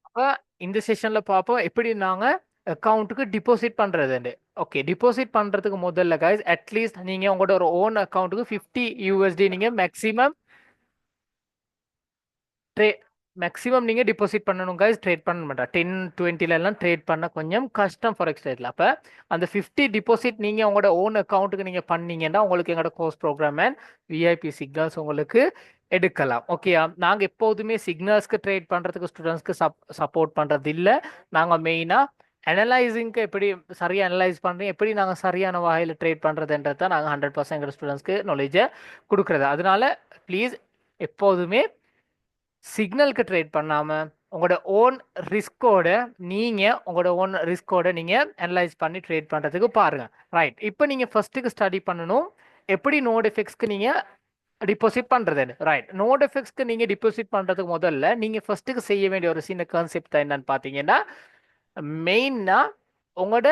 அப்ப இந்த செஷன்ல பார்ப்போம் எப்படி நாங்க அக்கௌண்ட்டுக்கு டிபாசிட் பண்றதுண்டு. ஓகே, டிபாசிட் பண்றதுக்கு முதல்ல கைஸ் அட்லீஸ்ட் நீங்க உங்களோட ஒரு ஓன் அக்கௌண்ட்டுக்கு 50 USD நீங்க ட்ரே மேக்ஸிமம் நீங்கள் டிபாசிட் பண்ணணும் கைஸ். ட்ரேட் பண்ண மாட்டா 10-20 எல்லாம் ட்ரேட் பண்ண கொஞ்சம் கஷ்டம் ஃபாரெக்ஸ் ட்ரேட்ல. அப்போ அந்த 50 டிபாசிட் நீங்கள் உங்களோட ஓன் அக்கௌண்ட்டுக்கு நீங்கள் பண்ணீங்கன்னா உங்களுக்கு எங்களோட course programme and VIP signals உங்களுக்கு எடுக்கலாம். ஓகேயா, நாங்கள் எப்போதுமே சிக்னல்ஸ்க்கு ட்ரேட் பண்ணுறதுக்கு ஸ்டூடெண்ட்ஸ்க்கு சப்போர்ட் பண்ணுறது இல்லை. நாங்கள் மெயினாக அனலைசிங்க்கு எப்படி சரியாக அனலைஸ் பண்ணுறோம், எப்படி நாங்கள் சரியான வகையில் ட்ரேட் பண்ணுறதுன்றது தான் நாங்கள் 100% எங்கள் ஸ்டூடெண்ட்ஸ்க்கு நாலேஜை கொடுக்குறது. அதனால ப்ளீஸ் எப்போதுமே சிக்னலுக்கு ட்ரேட் பண்ணாமல் உங்களோட ஓன் ரிஸ்கோட நீங்கள் அனலைஸ் பண்ணி ட்ரேட் பண்ணுறதுக்கு பாருங்கள். ரைட், இப்போ நீங்கள் ஃபர்ஸ்ட்டுக்கு ஸ்டடி பண்ணணும் எப்படி நோட் எஃபெக்ட்ஸ்க்கு நீங்கள் டிபாசிட் பண்ணுறது. ரைட், நோட் எஃபெக்ட்ஸ்க்கு நீங்கள் டிபாசிட் பண்ணுறதுக்கு முதல்ல நீங்கள் ஃபர்ஸ்ட்டுக்கு செய்ய வேண்டிய ஒரு சின்ன கான்செப்ட் தான் என்னன்னு பார்த்தீங்கன்னா, மெயினாக உங்களோட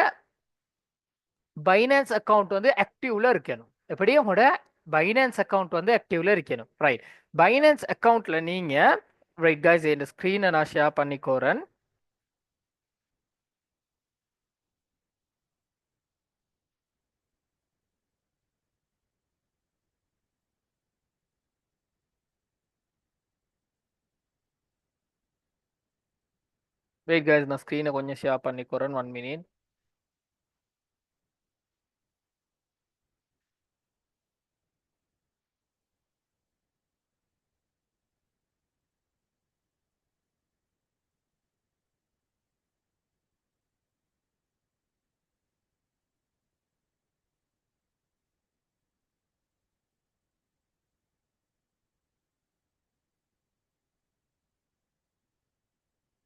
பைனான்ஸ் அக்கௌண்ட் வந்து ஆக்டிவ்ல இருக்கணும். எப்படி உங்களோட பைனான்ஸ் அக்கௌண்ட் வந்து ஆக்டிவ்ல இருக்கணும். ரைட், பைனான்ஸ் அக்கௌண்ட்ல நீங்க ரைட் கைஸ் இந்த ஸ்க்ரீனை நான் ஷேர் பண்ணிக்கோறேன். வெயிட் கைஸ், நான் ஸ்க்ரீனை கொஞ்சம் ஷேர் பண்ணிக்கோறேன். 1 minute.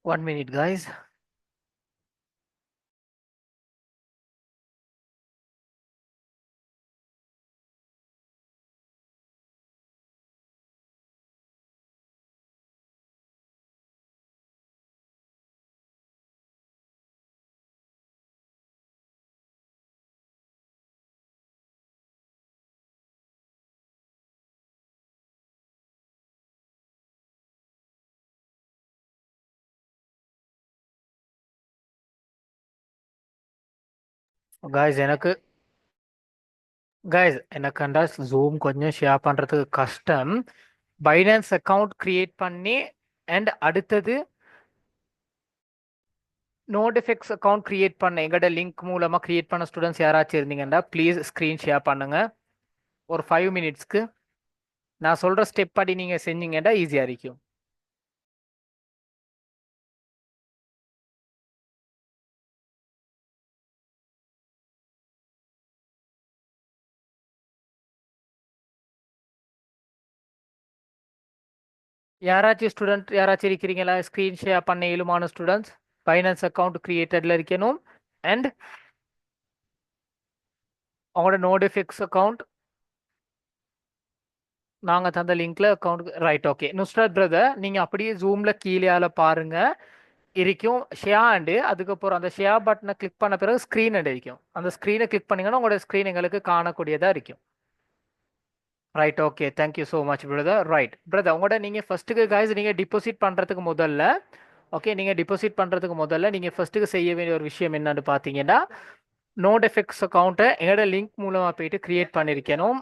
One minute guys. Guys எனக்கு அந்த ஜூம் கொஞ்சம் ஷேர் பண்றதுக்கு கஷ்டம். பைனான்ஸ் அக்கவுண்ட் கிரியேட் பண்ணி அண்ட் அடுத்தது நோடிஃபிக்ஸ் அக்கவுண்ட் கிரியேட் பண்ண எங்களோட லிங்க் மூலமா கிரியேட் பண்ண ஸ்டூடெண்ட்ஸ் யாராச்சும் இருந்தீங்கன்னா ப்ளீஸ் ஸ்க்ரீன் ஷேர் பண்ணுங்க. ஒரு 5 minutesக்கு நான் சொல்ற ஸ்டெப் படி நீங்க செஞ்சீங்கன்னா ஈஸியா இருக்கும். யாராச்சும் இருக்கிறீங்களா ஸ்க்ரீன் ஷேர் பண்ண இயலுமான ஸ்டூடெண்ட்ஸ்? பைனான்ஸ் அக்கௌண்ட் கிரியேட்டட்ல இருக்கணும் அண்ட் உங்களோட நோடிஃபிக்ஸ் அக்கௌண்ட் நாங்கள் தந்த லிங்க்ல account. Right, okay Nusrat brother, நீங்கள் அப்படியே ஜூமில் கீழேயால பாருங்க இருக்கும் ஷேர். அதுக்கப்புறம் அந்த ஷேர் பட்டனை கிளிக் பண்ண பிறகு ஸ்க்ரீன் இருக்கும். அந்த ஸ்க்ரீனை கிளிக் பண்ணீங்கன்னா உங்களோட ஸ்க்ரீன் எங்களுக்கு காணக்கூடியதாக இருக்கும். Right, okay thank you so much brother. Right brother, உங்களோட நீங்கள் ஃபர்ஸ்ட்டுக்கு கைஸ் நீங்கள் டிபாசிட் பண்ணுறதுக்கு முதல்ல நீங்கள் டிபாசிட் பண்ணுறதுக்கு முதல்ல நீங்கள் ஃபர்ஸ்ட்டுக்கு செய்ய வேண்டிய ஒரு விஷயம் என்னன்னு பார்த்தீங்கன்னா, நோட் எஃபெக்ட்ஸ் அக்கௌண்ட்டை எங்களோட லிங்க் மூலமாக போயிட்டு கிரியேட் பண்ணியிருக்கணும்.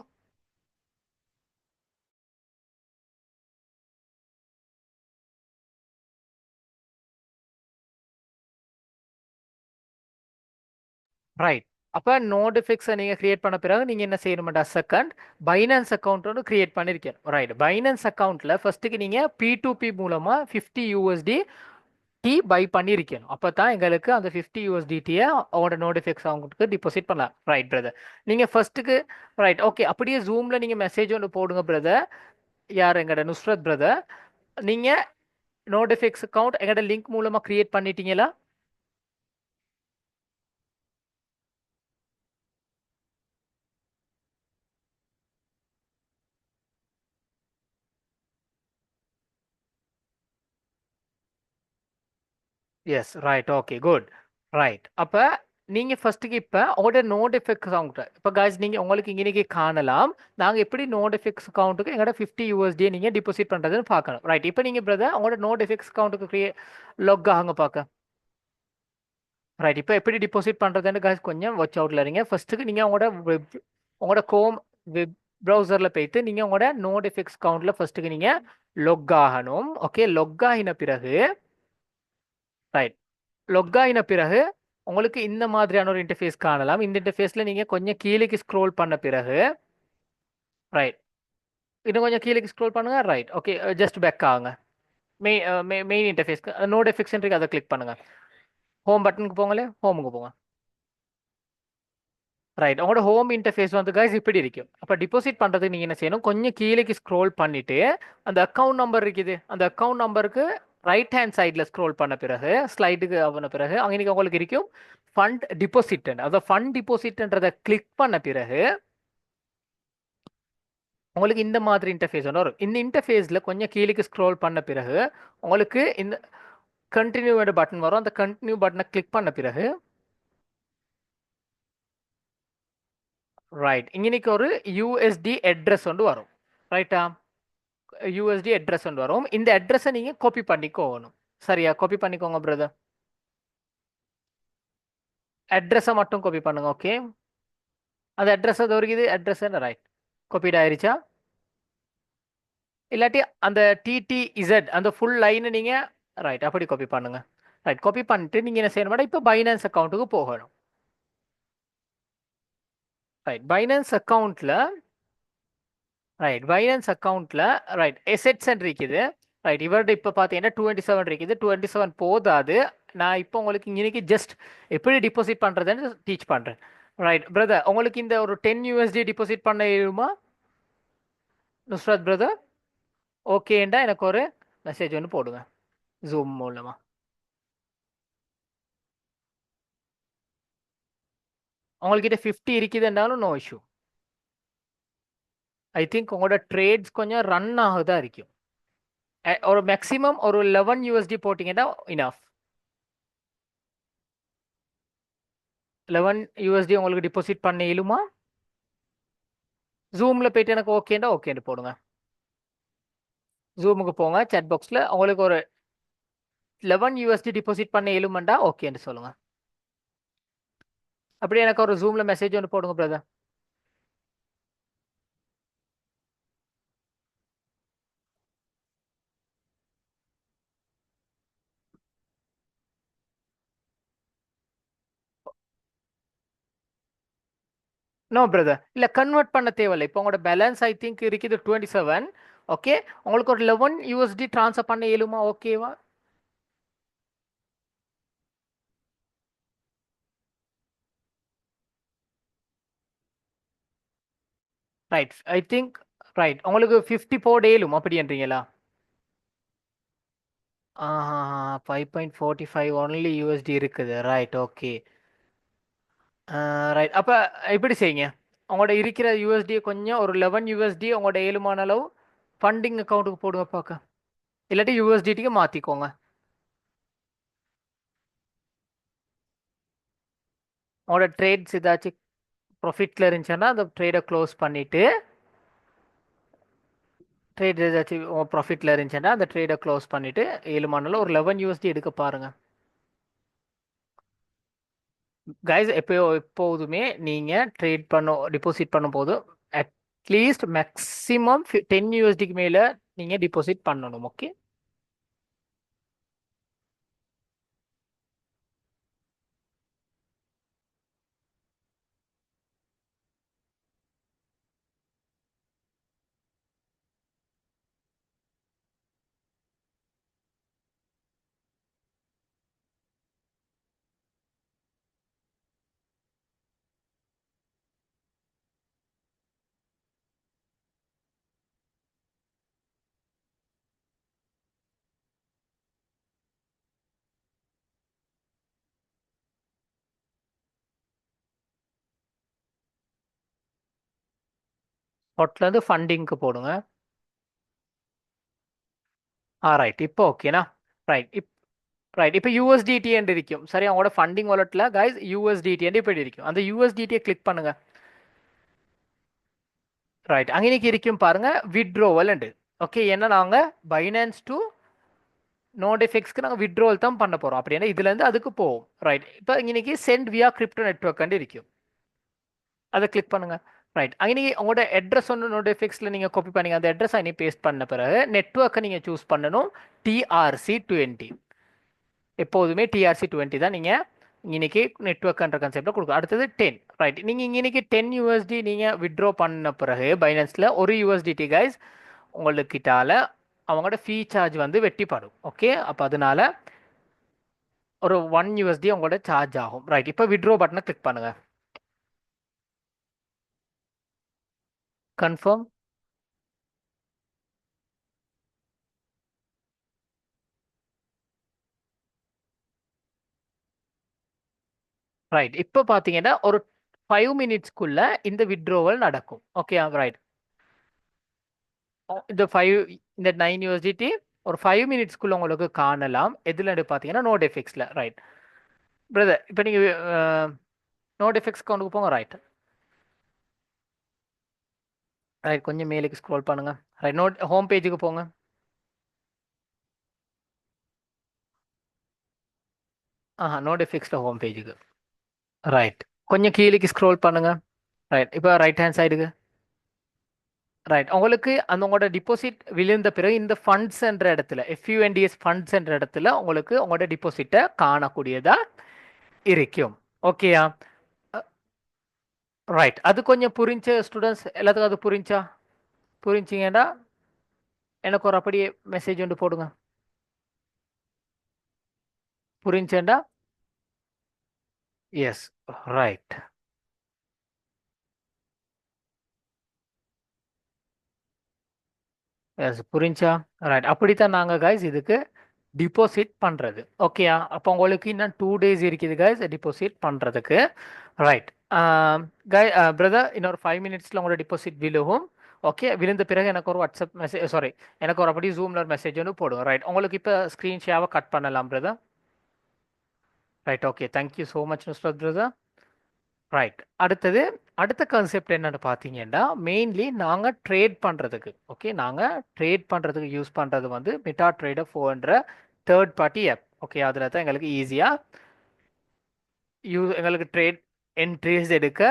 ரைட், அப்போ நோடிஃபிக்ஸை நீங்கள் கிரியேட் பண்ண பிறகு நீங்கள் என்ன செய்யணுமெண்டா, செகண்ட் பைனான்ஸ் அக்கௌண்ட் ஒன்று கிரியேட் பண்ணியிருக்கேன். ரைட், பைனான்ஸ் அக்கௌண்ட்டில் ஃபர்ஸ்ட்டுக்கு நீங்கள் P2P மூலமாக 50 USD பை பண்ணியிருக்கணும். அப்போ தான் எங்களுக்கு அந்த 50 USDTயை அவங்களோட நோடிஃபிக்ஸ் அக்கௌண்ட்டுக்கு டிபாசிட் பண்ணலாம். ரைட் பிரதர், நீங்கள் ஃபர்ஸ்ட்டுக்கு ரைட் ஓகே அப்படியே ஜூமில் நீங்கள் மெசேஜ் ஒன்று போடுங்க பிரதர். யார் எங்களோட நுஸ்ரத் பிரதர், நீங்கள் நோடிஃபிக்ஸ் அக்கௌண்ட் எங்களோட லிங்க் மூலமாக கிரியேட் பண்ணிட்டீங்களா? Yes, right, okay good. Right, அப்போ நீங்க ஃபர்ஸ்ட்டுக்கு இப்ப உங்களோட நோட் எஃபெக்ட்ஸ் அக்கௌண்ட் இப்ப காய்ஸ் நீங்க உங்களுக்கு இன்னைக்கு காணலாம். நாங்க எப்படி நோட் எஃபெக்ட்ஸ் அக்கௌண்ட்டுக்கு எங்கட 50 யூஎஸ்டி நீங்க டிபாசிட் பண்றதுன்னு பார்க்கணும். ரைட். இப்போ நீங்க பிரதர் உங்களோட நோட் எஃபெக்ட்ஸ் அக்கௌண்ட்டுக்கு லாக் ஆகுங்க பார்க்க. ரைட். இப்போ எப்படி டிபாசிட் பண்றதுன்னு காய்ஸ் கொஞ்சம் வாட்ச் அவுட்ல இருங்க. ஃபர்ஸ்ட்டுக்கு நீங்க உங்களோட உங்களோட கோம் வெப் ப்ரௌசர்ல போயிட்டு நீங்க உங்களோட நோட் எஃபெக்ட்ஸ் அக்கௌண்ட்ல ஃபர்ஸ்ட்டுக்கு நீங்க லாக் ஆகணும். ஓகே, லாக் ஆகின பிறகு ரைட். லொக் ஆயின பிறகு உங்களுக்கு இந்த மாதிரியான ஒரு இன்டர்ஃபேஸ் காணலாம். இந்த இன்டர்ஃபேஸ்ல நீங்க கொஞ்சம் கீழேக்கு ஸ்க்ரோல் பண்ண பிறகு ரைட். இன்னும் கொஞ்சம் கீழேக்கு ஸ்க்ரோல் பண்ணுங்க. ரைட். ஓகே, ஜஸ்ட் பேக் ஆகுங்க. மெயின் மெயின் இன்டர்ஃபேஸ்க்கு நோட் எஃபெக்ட்ஸ் இருக்கு, அதை கிளிக் பண்ணுங்க. ஹோம் பட்டனுக்கு போங்களே, ஹோமுக்கு போங்க. ரைட். உங்களோட ஹோம் இன்டர்ஃபேஸ் வந்து guys இப்படி இருக்கும். அப்போ டிபாசிட் பண்ணுறதுக்கு நீங்கள் என்ன செய்யணும், கொஞ்சம் கீழேக்கு ஸ்க்ரோல் பண்ணிட்டு அந்த அக்கௌண்ட் நம்பர் இருக்குது, அந்த அக்கௌண்ட் நம்பருக்கு ரைட் ஹேண்ட் சைடில் ஸ்க்ரோல் பண்ண பிறகு ஸ்லைடுக்கு ஆன பிறகு அங்கே உங்களுக்கு இருக்கும் ஃபண்ட் டிபாசிட். அதாவது ஃபண்ட் டிபாசிட்ன்றதை கிளிக் பண்ண பிறகு உங்களுக்கு இந்த மாதிரி இன்டர்ஃபேஸ் ஒன்று வரும். இந்த இன்டர்ஃபேஸில் கொஞ்சம் கீழேக்கு ஸ்க்ரோல் பண்ண பிறகு உங்களுக்கு இந்த கண்டினியூ பட்டன் வரும். அந்த கண்டினியூ பட்டனை கிளிக் பண்ண பிறகு ரைட், இன்னைக்கு ஒரு யூஎஸ்டி அட்ரஸ் ஒன்று வரும். ரைட்டா, யூஎஸ்டி அட்ரஸ் ஒன்று வரும். இந்த அட்ரஸை நீங்கள் காப்பி பண்ணிக்கோணும். சரியா, காப்பி பண்ணிக்கோங்க பிரதர். அட்ரஸை மட்டும் காப்பி பண்ணுங்க. ஓகே, அந்த அட்ரஸ் அது வரைக்கும் இது அட்ரஸ் ரைட் காப்பீட் ஆயிருச்சா? இல்லாட்டி அந்த டிடிஇசட் அந்த ஃபுல் லைன் நீங்கள் ரைட் அப்படி காப்பி பண்ணுங்க. ரைட், காப்பி பண்ணிட்டு நீங்கள் என்ன செய்யணும் மேடம், இப்போ பைனான்ஸ் அக்கௌண்ட்டுக்கு போகணும். ரைட், பைனான்ஸ் அக்கௌண்ட்டில் ரைட் பைனான்ஸ் அக்கௌண்ட்டில் ரைட் எசெட்ஸ் இருக்குது. ரைட், இவர்கிட்ட இப்போ பார்த்தீங்கன்னா 27 இருக்குது. 27 போதாது. நான் இப்போ உங்களுக்கு இன்னைக்கு ஜஸ்ட் எப்படி டிபாசிட் பண்ணுறதுன்னு டீச் பண்ணுறேன். ரைட் பிரதர், உங்களுக்கு இந்த ஒரு 10 யூஎஸ்டி டிபாசிட் பண்ண இயலுமா நுஸ்ரத் பிரதர்? ஓகேண்டா எனக்கு ஒரு மெசேஜ் ஒன்று போடுங்க ஜூம் மூலமா. உங்கள்கிட்ட 50 இருக்குதுன்றாலும் நோ இஷ்யூ. ஐ திங்க் உங்களோட ட்ரேட்ஸ் கொஞ்சம் ரன் ஆகுதா இருக்கும். ஒரு மேக்ஸிமம் ஒரு 11 யூஎஸ்டி போட்டிங்கன்னா இனஃப். 11 யூஎஸ்டி உங்களுக்கு டிபாசிட் பண்ண இயலுமா? ஜூமில் போயிட்டு எனக்கு ஓகேண்டா ஓகேன்னு போடுங்க. ஜூமுக்கு போங்க, சாட் பாக்ஸில் உங்களுக்கு ஒரு 11 யூஎஸ்டி டிபாசிட் பண்ண இயலுமாண்டா ஓகேன்னு சொல்லுங்க. அப்படியே எனக்கு ஒரு ஜூமில் மெசேஜ் ஒன்று போடுங்க பிரதர். நோ பிரதர், இல்லை கன்வெர்ட் பண்ண தேவையில்லை. இப்போ உங்களோட பேலன்ஸ் ஐ திங்க் இருக்குது 27. ஓகே, உங்களுக்கு ஒரு 11 யூஎஸ்டி ட்ரான்ஸ்ஃபர் பண்ண இயலுமா? ஓகேவா? ரைட், ஐ திங்க் ரைட் உங்களுக்கு 50 போட இயலும் அப்படின்றீங்களா? 5.45 ஒன்லி யூஎஸ்டி இருக்குது. Right, okay. ரைட், அப்போ இப்படி செய்யுங்க. உங்களோட இருக்கிற யூஎஸ்டி கொஞ்சம் ஒரு 11 யூஎஸ்டி உங்களோட ஏழுமான அளவு ஃபண்டிங் அக்கௌண்ட்டுக்கு போடுங்க பார்க்க. இல்லாட்டி யூஎஸ்டிக்கு மாற்றிக்கோங்க. உங்களோட ட்ரேட்ஸ் ஏதாச்சும் ப்ராஃபிட்டில் இருந்துச்சுன்னா அந்த ட்ரேடை க்ளோஸ் பண்ணிவிட்டு ட்ரேட் ஏதாச்சும் ப்ராஃபிட்டில் இருந்துச்சுன்னா அந்த ட்ரேடை க்ளோஸ் பண்ணிவிட்டு ஏழுமானால ஒரு 11 யூஎஸ்டி எடுக்க பாருங்கள். கைஸ் எப்போதுமே நீங்கள் ட்ரேட் டிபாசிட் பண்ணும்போது அட்லீஸ்ட் மேக்ஸிமம் 10 யூஎஸ்டிக்கு மேலே நீங்கள் டிபாசிட் பண்ணணும். ஓகே, ஸ்பாட்லேருந்து ஃபண்டிங்க்கு போடுங்க. ரைட், இப்போ ஓகேண்ணா. Right, right. இப்போ யூஎஸ்டிடி என்று இருக்கும். சரி, அவங்களோட ஃபண்டிங் வாலெட்டில் கைஸ் யூஎஸ்டிடி என்று இப்படி இருக்கும். அந்த யூஎஸ்டிடியை கிளிக் பண்ணுங்க. ரைட், அங்கே இருக்கும் பாருங்க விட்ரோவல் என்று. ஓகே, ஏன்னா நாங்கள் பைனான்ஸ் டு நோடிஃபிக்ஸ்க்கு நாங்கள் விட்ரோவல் தான் பண்ண போகிறோம். அப்படின்னா இதுலேருந்து அதுக்கு போவோம். ரைட், இப்போ இன்னைக்கு சென்ட் வியா கிரிப்டோ நெட்ஒர்க் இருக்கும். அதை கிளிக் பண்ணுங்க. ரைட், அங்கே உங்களோட அட்ரஸ் ஒன்று நோடிஃபிக்ஸில் நீங்கள் காப்பி பண்ணீங்க. அந்த அட்ரஸ் அங்கே பேஸ்ட் பண்ண பிறகு நெட்ஒர்க்கை நீங்கள் சூஸ் பண்ணணும். TRC20. எப்போதுமே TRC20 தான் நீங்கள் இன்னைக்கு நெட்ஒர்க்ன்ற கான்செப்டில் கொடுக்கும். அடுத்தது 10. ரைட், நீங்கள் இன்னைக்கு 10 USD நீங்கள் விட்ரா பண்ண பிறகு பைனான்ஸில் ஒரு USDT கைஸ் உங்களுக்கிட்டால அவங்களோட ஃபீ சார்ஜ் வந்து வெட்டிப்படும். ஓகே, அப்போ அதனால ஒரு 1 USD உங்களோட சார்ஜ் ஆகும். ரைட், இப்போ விட்ரோ பட்டனை கிளிக் பண்ணுங்க. கன்ஃபார்ம். ரைட், இப்போ பார்த்தீங்கன்னா ஒரு 5 மினிட்ஸ்க்குள்ள இந்த விட்ரோவல் நடக்கும். ஓகே ரைட், இந்த 5 இந்த 9 USDT ஒரு 5 மினிட்ஸ்க்குள்ள உங்களுக்கு காணலாம். எதுல பார்த்தீங்கன்னா நோடிஃபிக்ஸில். ரைட் பிரதர், இப்போ நீங்கள் நோடிஃபிக்ஸ் கொண்டு போங்க. ரைட் ரைட், கொஞ்சம் மேலுக்கு ஸ்க்ரோல் பண்ணுங்க. ரைட், ஹோம் பேஜுக்கு போங்க. நோடிஃபிக்ஸில் ஹோம் பேஜுக்கு. ரைட், கொஞ்சம் கீழேக்கு ஸ்க்ரோல் பண்ணுங்க. ரைட், இப்போ ரைட் ஹேண்ட் சைடுக்கு. ரைட், உங்களுக்கு அந்த உங்களோட டிபாசிட் விழுந்த பிறகு இந்த ஃபண்ட்ஸ் என்ற இடத்துல FUNDS ஃபண்ட்ஸ் என்ற இடத்துல உங்களுக்கு உங்களோட டிபாசிட்டை காணக்கூடியதா இருக்கும். ஓகேயா? ரைட், அது கொஞ்சம் புரிஞ்ச ஸ்டூடெண்ட்ஸ் எல்லாத்துக்கும் அது புரிஞ்சிங்கன்னா எனக்கு ஒரு அப்படியே மெசேஜ் ஒன்று போடுங்க. புரிஞ்சேண்டா? எஸ். ரைட், எஸ் புரிஞ்சா? ரைட், அப்படித்தான் நாங்கள் கைஸ் இதுக்கு டிபாசிட் பண்ணுறது. ஓகேயா? அப்போ உங்களுக்கு இன்னும் 2 days இருக்குது கைஸ் டிபாசிட் பண்ணுறதுக்கு. ரைட், பிரதர், இன்னொரு 5 மினிட்ஸில் உங்களோட டிபாசிட் விழுகும். ஓகே, விழுந்த பிறகு எனக்கு ஒரு வாட்ஸ்அப் மெசேஜ், சாரி, எனக்கு ஒரு அப்படி ஜூமில் ஒரு மெசேஜ் ஒன்று போடுவோம். ரைட், உங்களுக்கு இப்போ ஸ்க்ரீன் ஷேவை கட் பண்ணலாம் brother. Right, okay, thank you so much Nusrat brother. Right, அடுத்த கான்செப்ட் என்னென்னு பார்த்தீங்கன்னா மெயின்லி நாங்கள் ட்ரேட் பண்ணுறதுக்கு, ஓகே, நாங்கள் ட்ரேட் பண்ணுறதுக்கு யூஸ் பண்ணுறது வந்து meta trader 4 third party app. Okay, அதில் தான் எங்களுக்கு ஈஸியாக எங்களுக்கு ட்ரேட் என்ட்ரிஸ் எடுக்க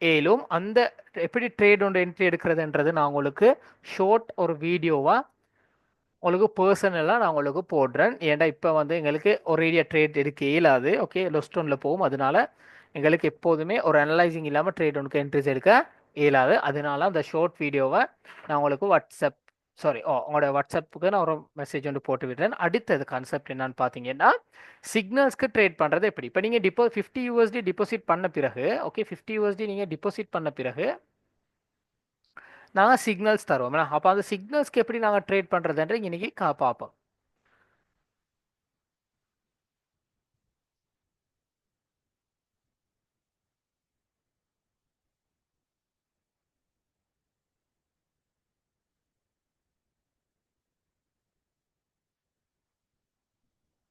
ஏலும். அந்த எப்படி ட்ரேட் ஒன்று என்ட்ரி எடுக்கிறதுன்றது நான் உங்களுக்கு ஷோர்ட் ஒரு வீடியோவாக உங்களுக்கு பர்சனலாக நான் உங்களுக்கு போடுறேன். ஏன்டா இப்போ வந்து எங்களுக்கு ஒரேடியாக ட்ரேட் எடுக்க இயலாது. ஓகே, லொஸ்டோனில் போகும். அதனால எங்களுக்கு எப்போதுமே ஒரு அனலைசிங் இல்லாமல் ட்ரேட் ஒன்றுக்கு என்ட்ரிஸ் எடுக்க இயலாது. அதனால அந்த ஷார்ட் வீடியோவை நான் உங்களுக்கு உங்களோட வாட்ஸ்அப்புக்கு நான் ஒரு மெசேஜ் ஒன்று போட்டு விடுறேன். அடுத்தது கான்செப்ட் என்னன்னு பார்த்தீங்கன்னா சிக்னல்ஸ்க்கு ட்ரேட் பண்ணுறது எப்படி. இப்போ நீங்கள் 50 USD டிபாசிட் பண்ண பிறகு, ஓகே, 50 USD நீங்கள் டிபாசிட் பண்ண பிறகு நாங்கள் சிக்னல்ஸ் தருவோம். அப்போ அந்த சிக்னல்ஸ்க்கு எப்படி நாங்கள் ட்ரேட் பண்ணுறதுன்ற இன்னைக்கு பார்ப்போம்.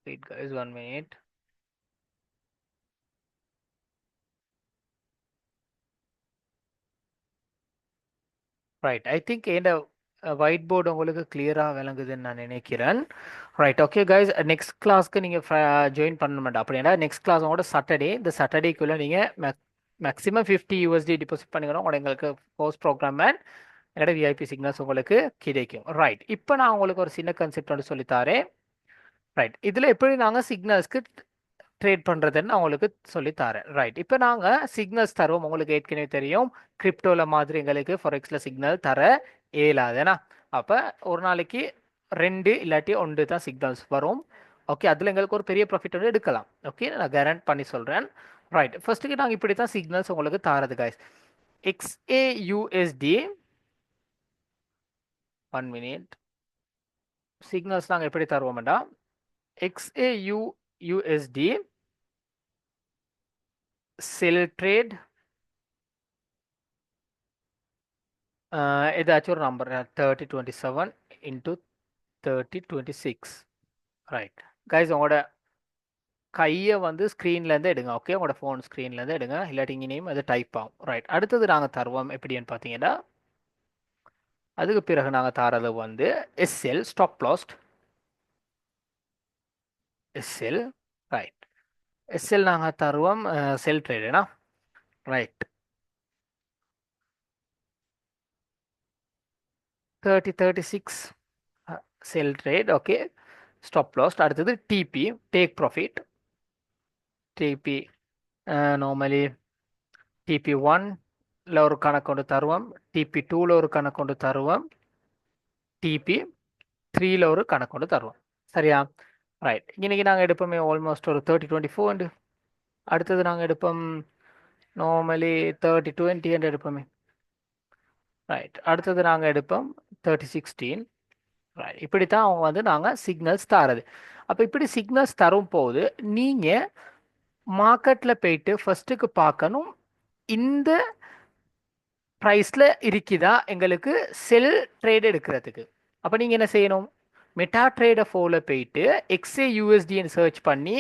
Wait guys, 1 minute. Right, I think இந்த ஒயிட் போர்டு உங்களுக்கு கிளியராக விளங்குதுன்னு நான் நினைக்கிறேன். ரைட், ஓகே கைஸ், நெக்ஸ்ட் கிளாஸ்க்கு நீங்கள் ஜாயின் பண்ண மாட்டேன். அப்படின்னா நெக்ஸ்ட் கிளாஸ் உங்களோட சாட்டர்டே. இந்த சாட்டர்டேக்குள்ளே நீங்கள் மேக்ஸிமம் 50 USD டிபாசிட் பண்ணிக்கணும். உங்களோட எங்களுக்கு போஸ்ட் ப்ரோக்ராம் அண்ட் என்னோட VIP சிக்னல்ஸ் உங்களுக்கு கிடைக்கும். ரைட், இப்போ நான் உங்களுக்கு ஒரு சின்ன கான்செப்ட் ஒன்று சொல்லித்தாரேன். ரைட், இதில் எப்படி நாங்கள் சிக்னல்ஸ்க்கு ட்ரேட் பண்ணுறதுன்னு நான் உங்களுக்கு சொல்லித்தரேன். ரைட், இப்போ நாங்கள் சிக்னல்ஸ் தருவோம். உங்களுக்கு ஏற்கனவே தெரியும் கிரிப்டோவில் மாதிரி எங்களுக்கு ஃபாரெக்ஸில் சிக்னல் தர இயலாதுன்னா, அப்போ ஒரு நாளைக்கு 2 இல்லாட்டி 1 தான் சிக்னல்ஸ் வரும். ஓகே, அதில் எங்களுக்கு ஒரு பெரிய ப்ராஃபிட் வந்து எடுக்கலாம். ஓகே, நான் கேரண்ட் பண்ணி சொல்கிறேன். ரைட், ஃபர்ஸ்ட்டுக்கு நாங்கள் இப்படி தான் சிக்னல்ஸ் உங்களுக்கு தாரது கைஸ். XAUSD 1 minute. சிக்னல்ஸ் நாங்கள் எப்படி தருவோம்டா, XAUSD செல் ட்ரேட் ஏதாச்சும் ஒரு நம்பர் 3027 into 3026. ரைட் கைஸ், உங்களோட கையை வந்து ஸ்க்ரீன்லேருந்து எடுங்க. ஓகே, உங்களோட ஃபோன் ஸ்க்ரீன்லேருந்து எடுங்க, இல்லாட்டி இங்கேயும் அது டைப் ஆகும். ரைட், அடுத்தது நாங்கள் தருவோம் எப்படின்னு பார்த்தீங்கன்னா, அதுக்கு பிறகு நாங்கள் தரது வந்து SL stop loss. SL, right. SL நாங்கள் தருவோம் செல் ட்ரேடுனா. Right, 3036 sell trade. Okay, stop loss. அடுத்தது TP take profit. TP normally TP ஒன்ல ஒரு கணக்கு கொண்டு தருவோம், டிபி டூவில் ஒரு கணக்கு கொண்டு தருவோம், டிபி த்ரீல ஒரு கணக்கு கொண்டு தருவோம். சரியா? ரைட், இன்னைக்கு நாங்கள் எடுப்போமே ஆல்மோஸ்ட் ஒரு 3024. அடுத்தது நாங்கள் எடுப்போம் நார்மலி 3020 என்று எடுப்போமே. ரைட், அடுத்தது நாங்கள் எடுப்போம் 3016. ரைட், இப்படித்தான் அவங்க வந்து நாங்கள் சிக்னல்ஸ் தரது. அப்போ இப்படி சிக்னல்ஸ் தரும் போது நீங்கள் மார்க்கெட்டில் போயிட்டு ஃபர்ஸ்ட்டுக்கு பார்க்கணும், இந்த ப்ரைஸில் இருக்குதா எங்களுக்கு செல் ட்ரேட் எடுக்கிறதுக்கு. அப்போ நீங்கள் என்ன செய்யணும், மெட்டா ட்ரேடர் ஃபோரில் போயிட்டு எக்ஸே யூஎஸ்டின்னு சர்ச் பண்ணி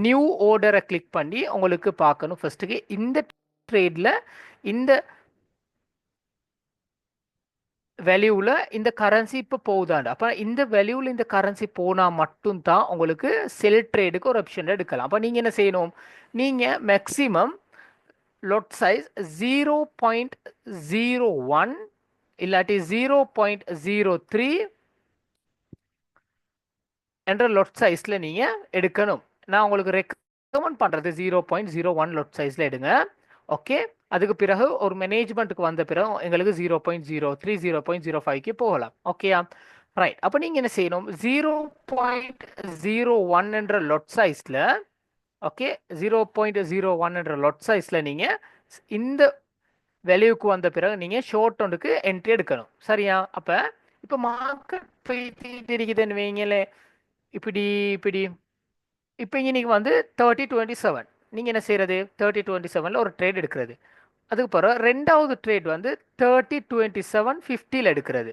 நியூ ஆர்டரை கிளிக் பண்ணி உங்களுக்கு பார்க்கணும் ஃபர்ஸ்ட்டுக்கு இந்த ட்ரேடில் இந்த வேல்யூவில் இந்த கரன்சி இப்போ போகுதாண்டு. அப்போ இந்த வேல்யூவில் இந்த கரன்சி போனால் மட்டும்தான் உங்களுக்கு செல் ட்ரேடுக்கு ஒரு ஆப்ஷன் எடுக்கலாம். அப்போ நீங்கள் என்ன செய்யணும், நீங்கள் மேக்ஸிமம் லொட் சைஸ் 0.01 இல்லாட்டி 0.03 என்ற லொட் சைஸில் நீங்கள் எடுக்கணும். நான் உங்களுக்கு ரெக்கமெண்ட் பண்ணுறது 0.01 லொட் சைஸில் எடுங்க. ஓகே, அதுக்கு பிறகு ஒரு மேனேஜ்மெண்ட்டுக்கு வந்த பிறகு எங்களுக்கு 0.03 0.05க்கு போகலாம். ஓகேயா? ரைட், அப்போ நீங்கள் என்ன செய்யணும், 0.01 என்ற லொட் சைஸில், ஓகே, 0.01 என்ற லொட் சைஸில் நீங்கள் இந்த வேல்யூக்கு வந்த பிறகு நீங்கள் ஷார்ட் ஒன்றுக்கு என்ட்ரி எடுக்கணும். சரியா? அப்போ இப்போ மார்க்கெட் போயிட்டு இருக்குதுன்னு வைங்களே, இப்படி இப்படி இப்போ இன்னைக்கு வந்து 3027. நீங்கள் என்ன செய்கிறது, 3027 ஒரு ட்ரேட் எடுக்கிறது. அதுக்கு பிறகு ரெண்டாவது ட்ரேட் வந்து 3027.50 எடுக்கிறது.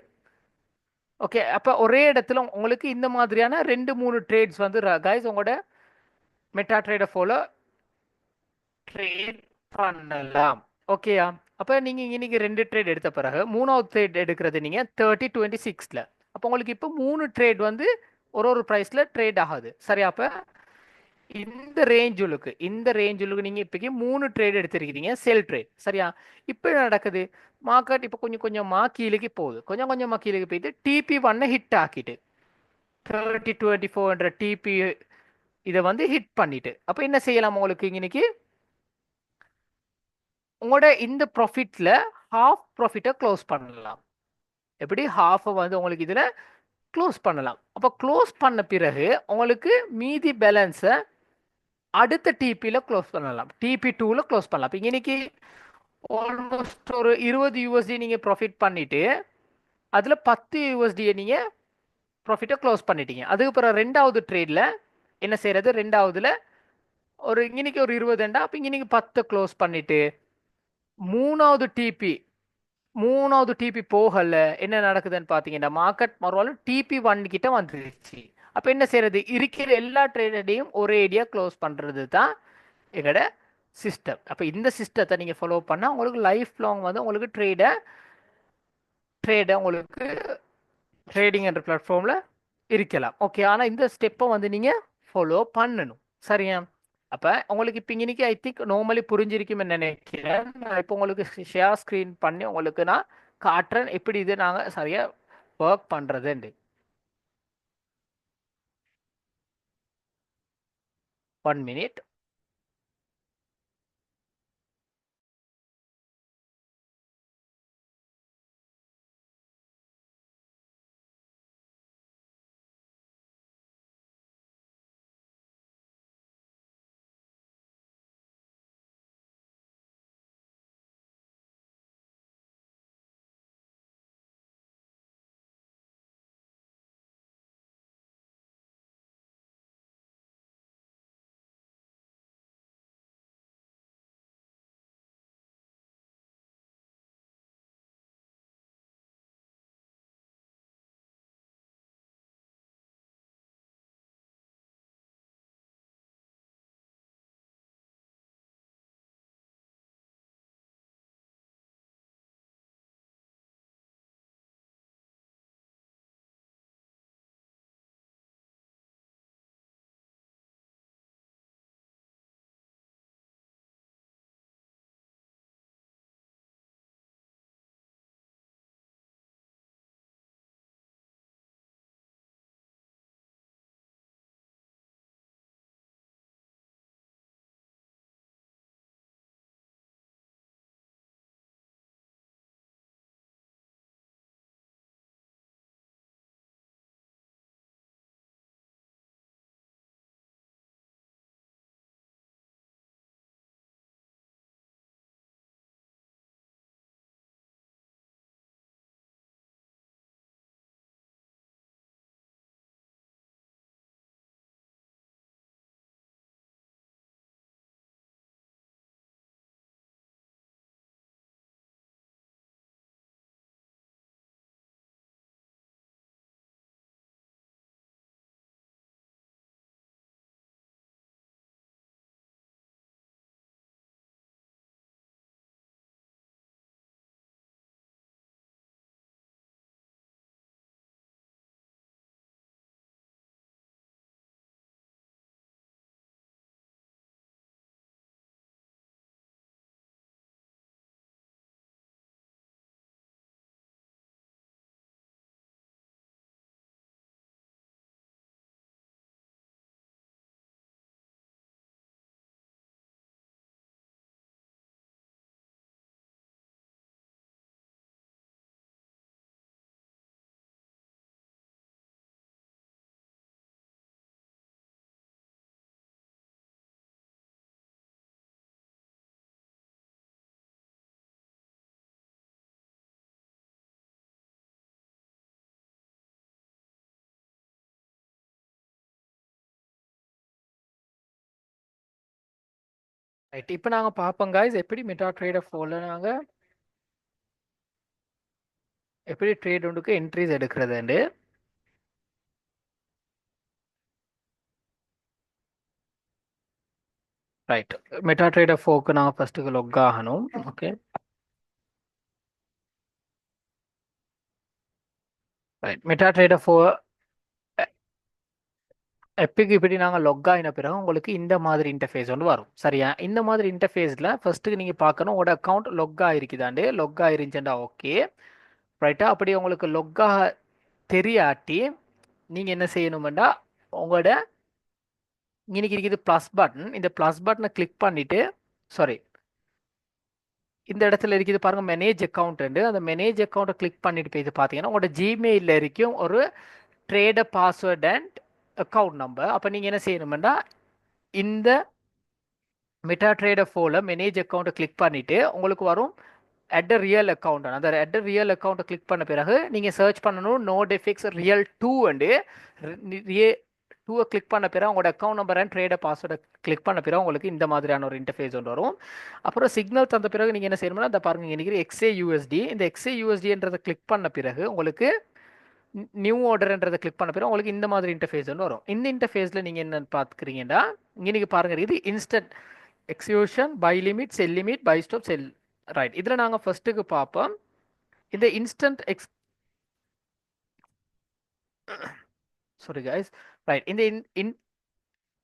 ஓகே, அப்போ ஒரே இடத்துல உங்களுக்கு இந்த மாதிரியான 2-3 ட்ரேட்ஸ் வந்து கைஸ் உங்களோட மெட்டா ட்ரேடர் போல ட்ரேட் பண்ணலாம். ஓகேயா? அப்போ நீங்கள் இன்னைக்கு 2 ட்ரேட் எடுத்த பிறகு மூணாவது ட்ரேட் எடுக்கிறது நீங்கள் 3026. அப்போ உங்களுக்கு இப்போ 3 ட்ரேட் வந்து ஒரு ப்ரைஸில் ட்ரேட் ஆகுது. சரியா? அப்போ இந்த ரேஞ்சுலுக்கு நீங்கள் இப்போக்கி 3 ட்ரேட் எடுத்திருக்கிறீங்க செல் ட்ரேட். சரியா? இப்போ என்ன நடக்குது, மார்க்கெட் இப்போ கொஞ்சம் கொஞ்சமாக கீழேக்கு போகுது. கொஞ்சம் கொஞ்சமாக கீழேக்கு போயிட்டு டிபி ஒன்னை ஹிட் ஆக்கிட்டு 3024 டிபி இதை வந்து ஹிட் பண்ணிட்டு, அப்போ என்ன செய்யலாம், உங்களுக்கு இன்னைக்கு உங்களோட இந்த ப்ராஃபிட்ல ஹாஃப் ப்ராஃபிட்டை க்ளோஸ் பண்ணலாம். எப்படி ஹாஃபை வந்து உங்களுக்கு இதில் க்ளோஸ் பண்ணலாம். அப்போ க்ளோஸ் பண்ண பிறகு உங்களுக்கு மீதி பேலன்ஸை அடுத்த டிபியில் க்ளோஸ் பண்ணலாம், டிபி டூவில் க்ளோஸ் பண்ணலாம். இப்போ இன்னைக்கு ஆல்மோஸ்ட் ஒரு 20 யூஎஸ்டி நீங்கள் ப்ராஃபிட் பண்ணிட்டு அதில் 10 யூஎஸ்டியை நீங்கள் ப்ராஃபிட்டை க்ளோஸ் பண்ணிட்டீங்க. அதுக்கப்புறம் ரெண்டாவது ட்ரேடில் என்ன செய்யறது, ரெண்டாவதுல ஒரு இன்னைக்கு ஒரு 20 அப்போ இன்னைக்கு 10 க்ளோஸ் பண்ணிட்டு மூணாவது டிபி போகல, என்ன நடக்குதுன்னு பார்த்தீங்கன்னா மார்க்கெட் மறுவாலும் டிபி 1 கிட்ட வந்துருச்சு. அப்போ என்ன செய்யறது, இருக்கிற எல்லா ட்ரேடையும் ஒரே ஐடியா க்ளோஸ் பண்ணுறது தான் எங்களோட சிஸ்டம். அப்போ இந்த சிஸ்டத்தை நீங்கள் ஃபாலோ பண்ணால் உங்களுக்கு லைஃப் லாங் வந்து உங்களுக்கு ட்ரேடை உங்களுக்கு ட்ரேடிங் என்ற பிளாட்ஃபார்மில் இருக்கலாம். ஓகே, ஆனால் இந்த ஸ்டெப்பை வந்து நீங்கள் ஃபாலோ பண்ணணும். சரியா? அப்போ உங்களுக்கு இப்போ இன்னைக்கு ஐ திங்க் நார்மலி புரிஞ்சிருக்குமே நினைக்கிறேன். நான் இப்போ உங்களுக்கு ஷேர் ஸ்க்ரீன் பண்ணி உங்களுக்கு நான் காட்டுறேன் எப்படி இது நாங்கள் சரியாக ஒர்க் பண்ணுறதுண்டு. 1 minute. ரைட். இப்போ நாங்கள் பார்ப்போம் guys எப்படி மெட்டா ட்ரேடர் ஃபோரில் நாங்கள் எப்படி ட்ரேட் ஒன்றுக்கு என்ட்ரிஸ் எடுக்கிறதுண்டு. ரைட். மெட்டா ட்ரேடர் ஃபோருக்கு நாங்கள் ஃபஸ்ட்டுக்கு லொக் ஆகணும். Okay. Right. MetaTrader four எப்பிக்கு இப்படி நாங்கள் லொக் ஆகின பிறகு உங்களுக்கு இந்த மாதிரி இன்டர்ஃபேஸ் ஒன்று வரும். சரியா? இந்த மாதிரி இன்டர்ஃபேஸில் ஃபஸ்ட்டுக்கு நீங்கள் பார்க்கணும் உங்களோட அக்கௌண்ட் லொக் ஆகிருக்குதாண்டு. லொக் ஆகிருந்துச்சுண்டா ஓகே. ரைட்டா? அப்படி உங்களுக்கு லொக் ஆக தெரியாட்டி நீங்கள் என்ன செய்யணுமெண்டா உங்களோட இன்னைக்கு இருக்குது ப்ளஸ் பட்டன். இந்த ப்ளஸ் பட்டனை கிளிக் பண்ணிவிட்டு சாரி இந்த இடத்துல இருக்குது பாருங்கள் மேனேஜ் அக்கௌண்ட். அந்த மேனேஜ் அக்கௌண்ட்டை கிளிக் பண்ணிட்டு போய் பார்த்தீங்கன்னா உங்களோட ஜிமெயிலில் இருக்கும் ஒரு trader password and account number. அப்போ நீங்கள் என்ன செய்யணுமெண்டா இந்த மெட்டா ட்ரேடர் ஃபோரில் மேனேஜ் அக்கௌண்ட்டை கிளிக் பண்ணிவிட்டு உங்களுக்கு வரும் அட் ரியல் அக்கௌண்ட். அந்த அட் ரியல் அக்கௌண்ட்டை கிளிக் பண்ண பிறகு நீங்கள் சர்ச் பண்ணணும் நோடெஃபிக்ஸ் ரியல் 2 அண்டு ரியே 2 கிளிக் பண்ண பிறகு உங்களோட அக்கௌண்ட் நம்பர் அண்ட் ட்ரேடர் பாஸ்வேர்டை கிளிக் பண்ண பிறகு உங்களுக்கு இந்த மாதிரியான ஒரு இன்டர்ஃபேஸ் ஒன்று வரும். அப்புறம் சிக்னல் தந்த பிறகு நீங்கள் என்ன செய்யணும்னா அந்த பாருங்க இன்னைக்கு XAUSD. இந்த XAUSDன்றதை கிளிக் பண்ண பிறகு உங்களுக்கு நியூ ஆர்டர்ன்றதை கிளிக் பண்ண பிறகு உங்களுக்கு இந்த மாதிரி இன்டர்ஃபேஸ் ஒன்று வரும். இந்த இன்டர்ஃபேஸில் நீங்கள் என்ன பார்த்துக்கிறீங்கன்னா இன்னைக்கு பாருங்க இது instant execution buy limit sell limit buy stop sell. Right. இதில் நாங்கள் ஃபர்ஸ்ட்டுக்கு பார்ப்போம் இந்த இன்ஸ்டன்ட் சாரி கைஸ். ரைட். இந்த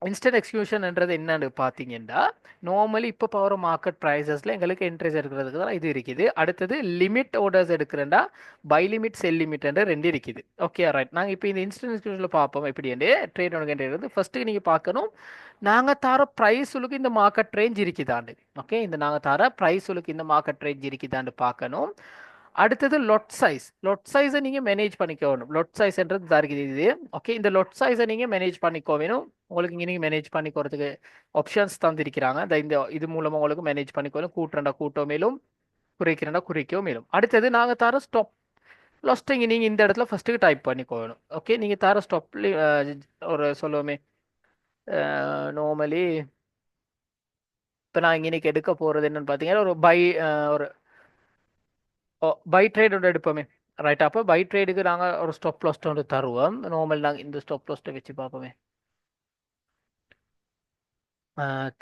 இன்ஸ்டன்ட் எக்ஸிக்யூஷன்ன்றது என்னன்னு பார்த்தீங்கன்னா நார்மலி இப்போ பவர் மார்க்கெட் ப்ரைஸஸில் எங்களுக்கு இன்ட்ரெஸ்ட் எடுக்கிறதுக்கு தான் இது இருக்குது. அடுத்தது லிமிட் ஆர்டர்ஸ் எடுக்கிறேன்டா பை லிமிட் செல் லிமிட்ன்ற ரெண்டு இருக்குது. ஓகே. ரைட். நாங்கள் இப்போ இந்த இன்ஸ்டன்ட் எக்ஸிக்யூஷனில் பார்ப்போம் எப்படி ட்ரேட் ஒன்று ஃபஸ்ட்டுக்கு நீங்கள் பார்க்கணும் நாங்கள் தர ப்ரைஸ் உங்களுக்கு இந்த மார்க்கெட் ரேஞ்ச் இருக்குதாண்டு. ஓகே. இந்த நாங்கள் தர ப்ரைஸ் உங்களுக்கு இந்த மார்க்கெட் ரேஞ்ச் இருக்குதாண்டு பார்க்கணும். அடுத்தது லொட் சைஸை நீங்கள் மேனேஜ் பண்ணிக்கணும். லொட் சைஸ்ன்றது தருகிறது இது. ஓகே. இந்த லொட் சைஸை நீங்கள் மேனேஜ் பண்ணிக்கோ வேணும். உங்களுக்கு இங்கே நீங்கள் மேனேஜ் பண்ணிக்கிறதுக்கு ஆப்ஷன்ஸ் தந்திருக்கிறாங்க. இந்த இது மூலமாக உங்களுக்கு மேனேஜ் பண்ணிக்கணும். கூட்டுறண்டா கூட்டோ மேலும் குறைக்கிறண்டா குறைக்கோ மேலும். அடுத்தது நாங்கள் தர ஸ்டாப் லாஸ்ட் இங்கே நீங்கள் இந்த இடத்துல ஃபஸ்ட்டுக்கு டைப் பண்ணிக்கோணும். ஓகே. நீங்கள் தர ஸ்டாப்ல ஒரு சொல்லுவோமே நார்மலி இப்போ நான் இன்னைக்கு எடுக்க போகிறது என்னன்னு பார்த்தீங்கன்னா ஒரு ஒரு பை ட்ரேட் ஒன்று எடுப்போமே. ரைட். அப்போ பை ட்ரேடுக்கு நாங்கள் ஒரு ஸ்டாப் லாஸ்ட் ஒன்று தருவோம். நார்மல் நாங்கள் இந்த ஸ்டாப் லாஸ்ட்டை வச்சு பார்ப்போமே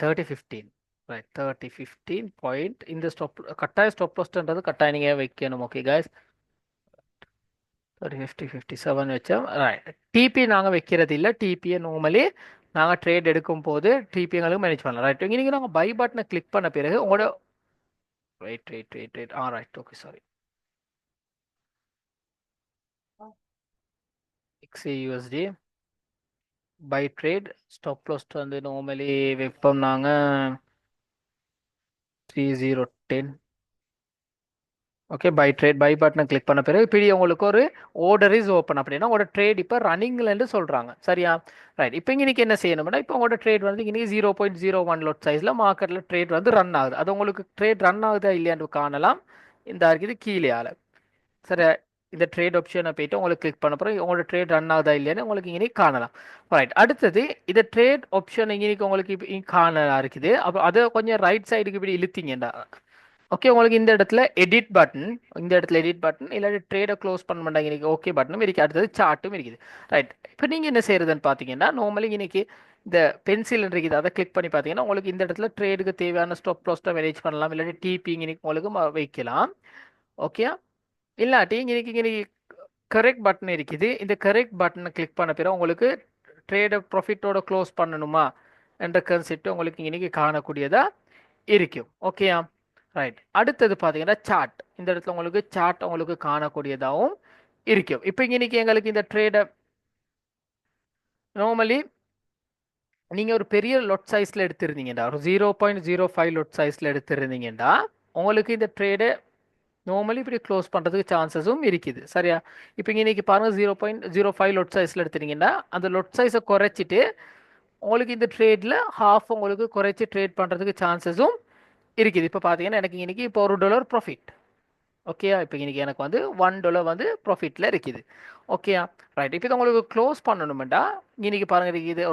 30-15. ரைட். 30-15 பாயிண்ட். இந்த கட்டாய ஸ்டாப் லாஸ்ட்ன்றது கட்டாயம் நீங்கள் வைக்கணும். Okay guys. 30-50-57 வச்சோம். ரைட். டிபி நாங்கள் வைக்கிறது இல்லை. டிபியை நார்மலி நாங்கள் ட்ரேட் எடுக்கும் போது டிபி எங்களுக்கு மேனேஜ் பண்ணலாம். ரைட். இங்கே நீங்கள் நாங்கள் பை பட்டனை கிளிக் பண்ண பிறகு உங்களோட right. Right. Okay. Sorry. XAUSD buy trade stop lost வந்து நார்மலி வைப்போம் நாங்கள் 3010. ஓகே. பை பட்டனை கிளிக் பண்ண பிறகு இப்படி உங்களுக்கு ஒரு ஆர்டர் இஸ் ஓப்பன் அப்படின்னா உங்களோட ட்ரேட் இப்போ ரன்னிங்லன்னு சொல்கிறாங்க. சரியா? ரைட். இப்போ இன்னைக்கு என்ன செய்யணும்னா இப்போ உங்களோட ட்ரேட் வந்து இன்னைக்கு 0.01 லோட் சைஸில் மார்க்கெட்டில் ட்ரேட் வந்து ரன் ஆகுது. அது உங்களுக்கு ட்ரேட் ரன் ஆகுதா இல்லையான்னு காணலாம். இந்த இருக்குது கீழே ஆள. சரி. இந்த ட்ரேட் ஆப்ஷனை போயிட்டு உங்களுக்கு கிளிக் பண்ண பிறகு உங்களோட ட்ரேட் ரன் ஆகுதா இல்லையான்னு உங்களுக்கு இங்கே காணலாம். ரைட். அடுத்தது இந்த ட்ரேட் ஆப்ஷன் இங்கே உங்களுக்கு இப்போ காணலாம் இருக்குது. அப்போ அதை கொஞ்சம் ரைட் சைடுக்கு இப்படி இழுத்தீங்கடா. ஓகே. உங்களுக்கு இந்த இடத்துல எடிட் பட்டன் இல்லாட்டி ட்ரேடை க்ளோஸ் பண்ண மாட்டாங்க. இன்னைக்கு ஓகே பட்டனும் இருக்குது. அடுத்தது சார்ட்டும் இருக்குது. ரைட். இப்போ நீங்கள் என்ன செய்யறதுன்னு பார்த்தீங்கன்னா நார்மலி இன்னைக்கு இந்த பென்சில் இருக்குது அதை கிளிக் பண்ணி பார்த்தீங்கன்னா உங்களுக்கு இந்த இடத்துல ட்ரேடுக்கு தேவையான ஸ்டாப் லாஸ்ட்டை மேனேஜ் பண்ணலாம். இல்லாட்டி டிபி இன்னைக்கு உங்களுக்கு வைக்கலாம். ஓகே. இல்லாட்டி இன்னைக்கு கரெக்ட் பட்டன் இருக்குது. இந்த கரெக்ட் பட்டனை கிளிக் பண்ண பிறகு உங்களுக்கு ட்ரேடை ப்ராஃபிட்டோட க்ளோஸ் பண்ணணுமா என்ற கன்செப்ட் உங்களுக்கு இன்னைக்கு காணக்கூடியதா இருக்கும். ஓகேயா? ரைட். அடுத்தது பார்த்தீங்கன்னா சார்ட். இந்த இடத்துல உங்களுக்கு சார்ட் உங்களுக்கு காணக்கூடியதாகவும் இருக்கும். இப்போ இன்னைக்கு எங்களுக்கு இந்த ட்ரேடை நார்மலி நீங்கள் ஒரு பெரிய லொட் சைஸில் எடுத்திருந்தீங்கடா ஒரு 0.05 லொட் சைஸில் எடுத்திருந்தீங்கடா உங்களுக்கு இந்த ட்ரேடை நார்மலி இப்படி க்ளோஸ் பண்ணுறதுக்கு சான்சஸும் இருக்குது. சரியா? இப்போ இன்னைக்கு பாருங்கள் 0.05 லொட் சைஸில் எடுத்துட்டீங்கன்னா அந்த லொட் சைஸை குறைச்சிட்டு உங்களுக்கு இந்த ட்ரேடில் ஹாஃப் உங்களுக்கு குறைச்சி ட்ரேட் பண்ணுறதுக்கு சான்சஸும் இருக்குது. இப்போ பார்த்தீங்கன்னா எனக்கு இன்னைக்கு இப்போ $1 ப்ராஃபிட். ஓகேயா? இப்போ இன்னைக்கு எனக்கு வந்து $1 வந்து ப்ராஃபிட்டில் இருக்குது. ஓகேயா? ரைட். இப்போ இதை உங்களுக்கு க்ளோஸ் பண்ணணுமெண்டா இன்னைக்கு பாருங்க இது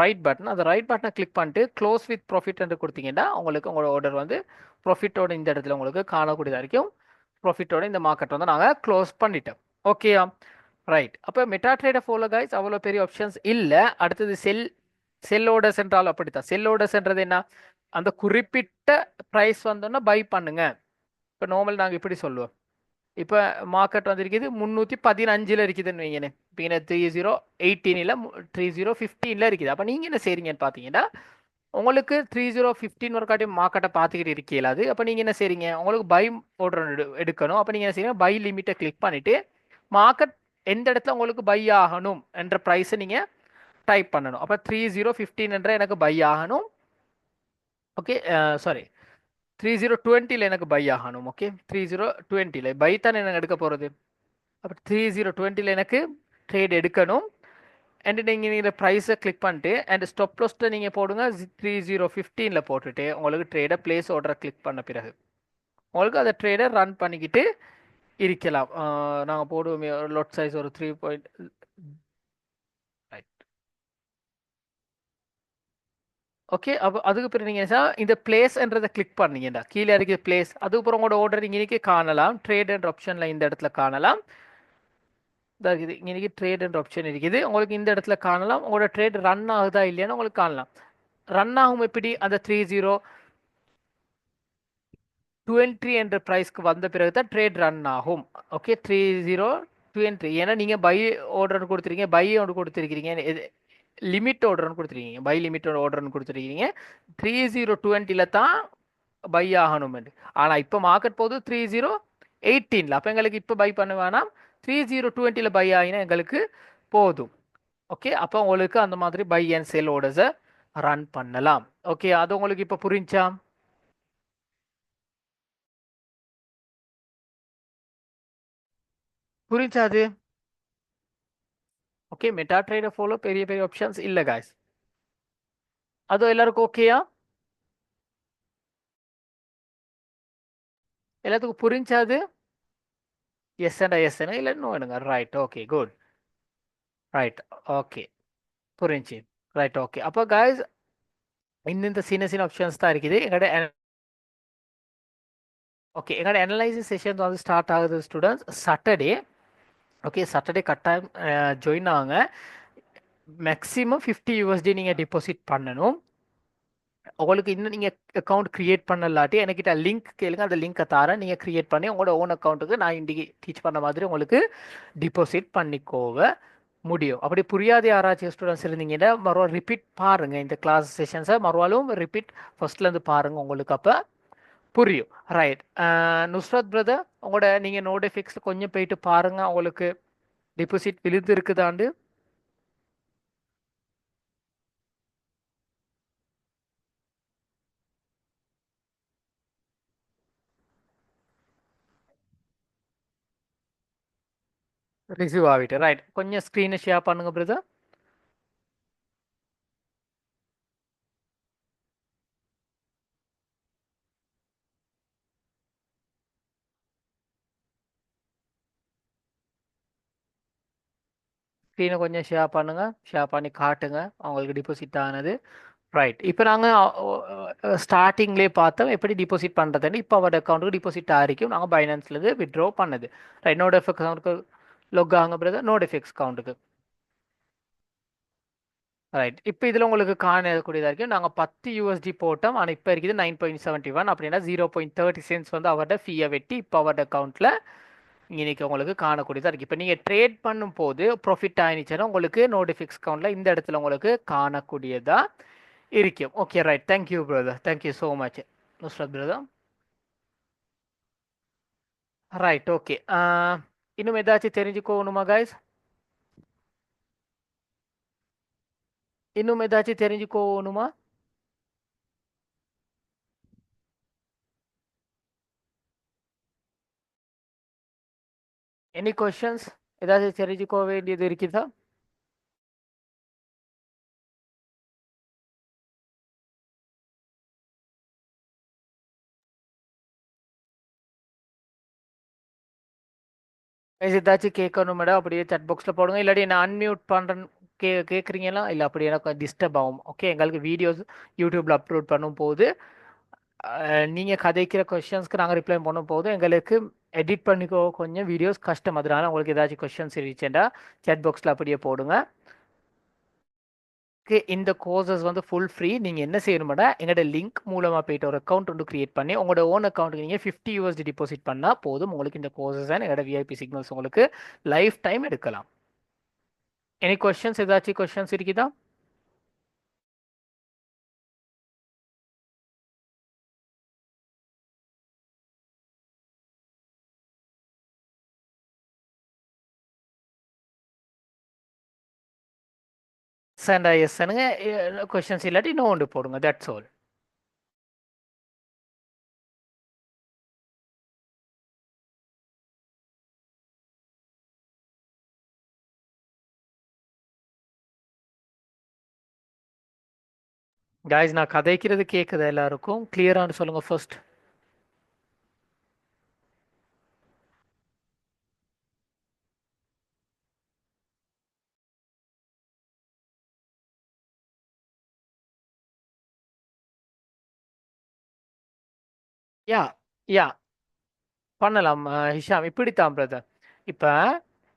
ரைட் பட்டன், அந்த ரைட் பட்டனை கிளிக் பண்ணிட்டு க்ளோஸ் வித் ப்ராஃபிட் என்று கொடுத்தீங்கன்னா உங்களுக்கு உங்களோட ஆர்டர் வந்து ப்ராஃபிட்டோட இந்த இடத்துல உங்களுக்கு காணக்கூடியதாக இருக்கும். ப்ராஃபிட்டோட இந்த மார்க்கெட் வந்து நாங்கள் க்ளோஸ் பண்ணிட்டோம். ஓகேயா? ரைட். அப்போ மெட்டா ட்ரேடர் ஃபோலோ கைஸ் அவ்வளோ பெரிய ஆப்ஷன்ஸ் இல்லை. அடுத்தது செல்லோட சென்றால் அப்படித்தான். செல்லோட சென்றது என்ன? அந்த குறிப்பிட்ட ப்ரைஸ் வந்தோன்னா பை பண்ணுங்க. இப்போ நார்மல் நாங்கள் இப்படி சொல்லுவோம். இப்போ மார்க்கெட் வந்திருக்குது 315 இருக்குதுன்னு வைங்கண்ணே. இப்போ இங்கே 3018 3015 இருக்குது. அப்போ நீங்கள் என்ன செய்றீங்கன்னு பார்த்தீங்கன்னா உங்களுக்கு 3015 ஒரு காட்டி மார்க்கெட்டை பார்த்துக்கிட்டு இருக்கீங்களா? அது அப்போ நீங்கள் என்ன செய்றீங்க? உங்களுக்கு பை ஆர்டர் எடுக்கணும். அப்போ நீங்கள் என்ன செய்யணும்? பை லிமிட்டை கிளிக் பண்ணிவிட்டு மார்க்கெட் எந்த இடத்துல உங்களுக்கு பை ஆகணும் என்ற ப்ரைஸை நீங்கள் டைப் பண்ணணும். அப்போ 3015 என்ற எனக்கு பை ஆகணும். ஓகே, சாரி 3020 எனக்கு பை ஆகணும். ஓகே, 3020 பை தானே எனக்கு எடுக்க போகிறது. அப்போ 3020 எனக்கு ட்ரேட் எடுக்கணும். அண்ட் நீங்கள் இந்த ப்ரைஸை கிளிக் பண்ணிட்டு அண்ட் ஸ்டாப் லாஸில் நீங்கள் போடுங்க 3015 போட்டுட்டு உங்களுக்கு ட்ரேடை பிளேஸ் ஆர்டரை கிளிக் பண்ண பிறகு உங்களுக்கு அந்த ட்ரேடை ரன் பண்ணிக்கிட்டு இருக்கலாம். நாங்கள் போடுவோம் லோட் சைஸ் ஒரு 3 பாயிண்ட். ஓகே, அப்போ அதுக்கு பிறகு நீங்கள் இந்த பிளேஸ்ன்றதை கிளிக் பண்ணீங்கடா கீழே இருக்குது பிளேஸ். அதுக்கப்புறம் உங்களோட ஆர்டர் இன்னைக்கு காணலாம். ட்ரேட் என்ற ஆப்ஷனில் இந்த இடத்துல காணலாம். இருக்குது இன்னைக்கு ட்ரேட் என்ற ஆப்ஷன் இருக்குது. உங்களுக்கு இந்த இடத்துல காணலாம். உங்களோட ட்ரேட் ரன் ஆகுதா இல்லையான்னு உங்களுக்கு காணலாம். ரன் ஆகும் எப்படி? அந்த 3020 என்ற ப்ரைஸ்க்கு வந்த பிறகு தான் ட்ரேட் ரன் ஆகும். ஓகே, 3020 ஏன்னா நீங்கள் பை ஆர்டர்னு கொடுத்துருக்கீங்க, பை ஒன்று கொடுத்துருக்கீங்க, லிமிட் ஆர்டர்னு கொடுத்துருக்கீங்க, பை லிமிட் ஆர்டர்னு கொடுத்துருக்கீங்க. 3020 தான் பை ஆகணும். ஆனால் இப்போ மார்க்கெட் போகுது 3018. அப்போ எங்களுக்கு இப்போ பை பண்ண வேணாம். 3020 பை ஆகினா எங்களுக்கு போதும். ஓகே, அப்போ உங்களுக்கு அந்த மாதிரி பை அண்ட் சேல் ஆர்டர்ஸை ரன் பண்ணலாம். ஓகே, அது உங்களுக்கு இப்போ புரிஞ்சா? புரிஞ்சா அது? ஓகே, மெட்டா ட்ரேடர் ஃபாலோ பெரிய பெரிய ஆப்ஷன்ஸ் இல்லை காய்ஸ். அது எல்லாருக்கும் ஓகேயா? எல்லாத்துக்கும் புரிஞ்சா அது? எஸ் இல்லை நோ வேணுங்க. Right, okay, good. Right, okay, புரிஞ்சு. Right, okay. அப்போ காய்ஸ் இந்த சின்ன சின்ன ஆப்ஷன்ஸ் தான் இருக்குது எங்களோட. ஓகே, எங்களோட அனலைசிஸ் செஷன் வந்து ஸ்டார்ட் ஆகுது ஸ்டூடெண்ட்ஸ் சாட்டர்டே. ஓகே, சாட்டர்டே கட்டாயம் ஜாயின் ஆகுங்க. மேக்ஸிமம் $50 நீங்கள் டிபாசிட் பண்ணணும். உங்களுக்கு இன்னும் நீங்கள் அக்கௌண்ட் க்ரியேட் பண்ணலாட்டி என்கிட்ட லிங்க் கேளுங்க, அந்த லிங்க்கை தரேன். நீங்கள் க்ரியேட் பண்ணி உங்களோட ஓன் அக்கௌண்ட்டுக்கு நான் இன்றைக்கி டீச் பண்ண மாதிரி உங்களுக்கு டிபாசிட் பண்ணிக்கோங்க முடியும். அப்படி புரியாத யாராச்சும் ஸ்டூடெண்ட்ஸ் இருந்தீங்கன்னா மறுபடியும் ரிப்பீட் பாருங்கள். இந்த கிளாஸ் செஷன்ஸை மறுபடியும் ரிப்பீட் ஃபர்ஸ்ட்லேருந்து பாருங்கள், உங்களுக்கு அப்போ புரியும். ரைட். நுஸ்ரத் பிரதர், உங்களோட நீங்கள் நோட்டிஃபிக்ஸ் கொஞ்சம் போயிட்டு பாருங்கள் உங்களுக்கு டிபாசிட் விழுந்து இருக்குதாண்டு. ரிசீவ் ஆகிட்டு ரைட். கொஞ்சம் ஸ்க்ரீனை ஷேர் பண்ணுங்கள் பிரதர். ஸ்க்ரீனை கொஞ்சம் ஷேர் பண்ணுங்கள், ஷேர் பண்ணி காட்டுங்க அவங்களுக்கு டிபாசிட் ஆனது. ரைட். இப்போ நாங்கள் ஸ்டார்டிங்லேயே பார்த்தோம் எப்படி டிபாசிட் பண்ணுறதுன்னு. இப்போ அவரோட அக்கௌண்ட்டுக்கு டிபாசிட் ஆகிருக்கும். நாங்கள் பைனான்ஸ்லேருந்து வித்ட்ரா பண்ணது. ரைட். நோட் எஃப்எக்ஸ் அக்கௌண்ட்டுக்கு லொக் ஆகுங்க பிரதர். நோட் எஃப்எக்ஸ் அக்கௌண்ட்டுக்கு. ரைட். இப்போ இதில் உங்களுக்கு காணக்கூடியதாக இருக்கும். நாங்கள் $10 போட்டோம். ஆனால் இப்போ இருக்குது 9.71. அப்படின்னா 0.30 வந்து அவரோட ஃபீயை வெட்டி இப்போ அவரோட அக்கௌண்ட்டில் இன்னைக்கு உங்களுக்கு காணக்கூடியதாக இருக்குது. இப்போ நீங்கள் ட்ரேட் பண்ணும்போது ப்ராஃபிட் ஆயிடுச்சுன்னா உங்களுக்கு நோட்டிஃபிக்ஸ் அக்கௌண்ட்டில் இந்த இடத்துல உங்களுக்கு காணக்கூடியதாக இருக்கும். Okay, right. Thank you brother, thank you so much Nusrat brother. Right, okay. இன்னும் ஏதாச்சும் தெரிஞ்சுக்கோணுமா கைஸ்? இன்னும் ஏதாச்சும் தெரிஞ்சுக்கோணுமா? Any questions? ஏதாச்சும் தெரிஞ்சுக்கோ வேண்டியது இருக்குதா? ஏதாச்சும் கேட்கணும் மேடம் அப்படியே chat பாக்ஸில் போடுங்க, இல்லாட்டி நான் அன்மியூட் பண்ணுறேன் கேட்குறீங்களா இல்லை அப்படி எனக்கு டிஸ்டர்ப் ஆகும். ஓகே, எங்களுக்கு வீடியோஸ் யூடியூப்ல அப்லோட் பண்ணும் போது நீங்கள் கதைக்கிற கொஷின்ஸ்க்கு நாங்கள் ரிப்ளை பண்ணும் போது எங்களுக்கு எடிட் பண்ணிக்கோ கொஞ்சம் வீடியோஸ் கஷ்டம். அதனால உங்களுக்கு ஏதாச்சும் கொஷின்ஸ் இருந்துச்சுன்னா chat பாக்ஸில் அப்படியே போடுங்க. இந்த கோர்சஸ் வந்து ஃபுல் ஃப்ரீ. நீங்கள் என்ன செய்யணுமாடா, எங்களோட லிங்க் மூலமாக போயிட்டு ஒரு அக்கௌண்ட் ஒன்று கிரியேட் பண்ணி உங்களோட ஓன் அக்கௌண்ட்டுக்கு நீங்கள் $50 டிபாசிட் பண்ணால் போதும். உங்களுக்கு இந்த கோர்சஸ் அண்ட் எங்களோட விஐபி சிக்னல்ஸ் உங்களுக்கு லைஃப் டைம் எடுக்கலாம். எனி கொஷின்ஸ், ஏதாச்சும் கொஷின்ஸ் இருக்குதா? சண்டா எஸ்னுங்க கொஷின்ஸ் இல்லாட்டி நோ ஒன்று போடுங்க. That's all. காய்ஸ் நான் கதைக்கிறது கேட்குதா எல்லாருக்கும்? கிளியரானு சொல்லுங்கள் ஃபர்ஸ்ட். யா யா பண்ணலாம் ஹிஷாம். இப்படித்தான் பிரதர். இப்போ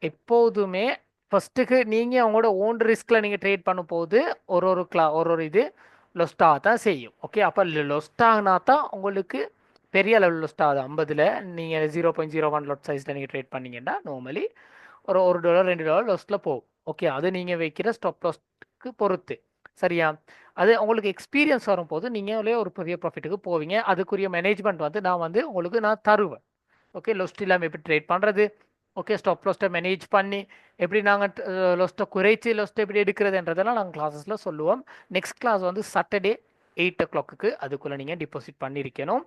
எப்போதுமே ஃபர்ஸ்ட்டுக்கு நீங்கள் உங்களோட ஓன் ரிஸ்கில் நீங்கள் ட்ரேட் பண்ணும் போது ஒரு இது லொஸ்டாக தான் செய்யும். ஓகே, அப்போ லொஸ்டாகனா தான் உங்களுக்கு பெரிய அளவில் லொஸ்ட் ஆகுது. 50ல் நீங்கள் 0.01 லொட் சைஸில் நீங்கள் ட்ரேட் பண்ணீங்கன்னா நார்மலி ஒரு $1 $2 லொஸ்ட்டில் போகும். ஓகே, அது நீங்கள் வைக்கிற ஸ்டாப் லாஸ்க்கு பொறுத்து. சரியா? அது உங்களுக்கு எக்ஸ்பீரியன்ஸ் வரும்போது நீங்களே ஒரு பெரிய ப்ராஃபிட்டுக்கு போவீங்க. அதுக்குரிய மேனேஜ்மெண்ட் வந்து உங்களுக்கு நான் தருவேன். ஓகே, லொஸ்ட் இல்லாமல் எப்படி ட்ரேட் பண்ணுறது, ஓகே ஸ்டாப் லாஸ்ட்டை மேனேஜ் பண்ணி எப்படி நாங்கள் லொஸ்ட்டை குறைச்சி லொஸ்ட்டை எப்படி எடுக்கிறதுன்றதெல்லாம் நாங்கள் கிளாஸஸில் சொல்லுவோம். நெக்ஸ்ட் கிளாஸ் வந்து சாட்டர்டே 8 o'clock அதுக்குள்ளே நீங்கள் டிபாசிட் பண்ணியிருக்கணும்.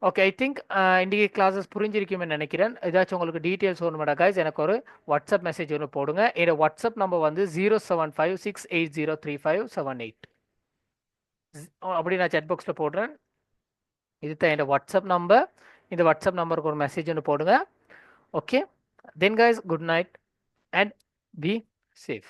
ஓகே, ஐ திங்க் இன்றைக்கி கிளாஸஸ் புரிஞ்சிருக்குமே நினைக்கிறேன். ஏதாச்சும் உங்களுக்கு டீட்டெயில்ஸ் வேணுமாடா காய்ஸ் எனக்கு ஒரு வாட்ஸ்அப் மெசேஜ் ஒன்று போடுங்க. என்னோட வாட்ஸ்அப் நம்பர் வந்து 07568035778. அப்படி நான் chat பாக்ஸில் போடுறேன். இதுதான் என்னோட வாட்ஸ்அப் நம்பர். இந்த வாட்ஸ்அப் நம்பருக்கு ஒரு மெசேஜ் ஒன்று போடுங்க. Okay, then guys, good night and be safe.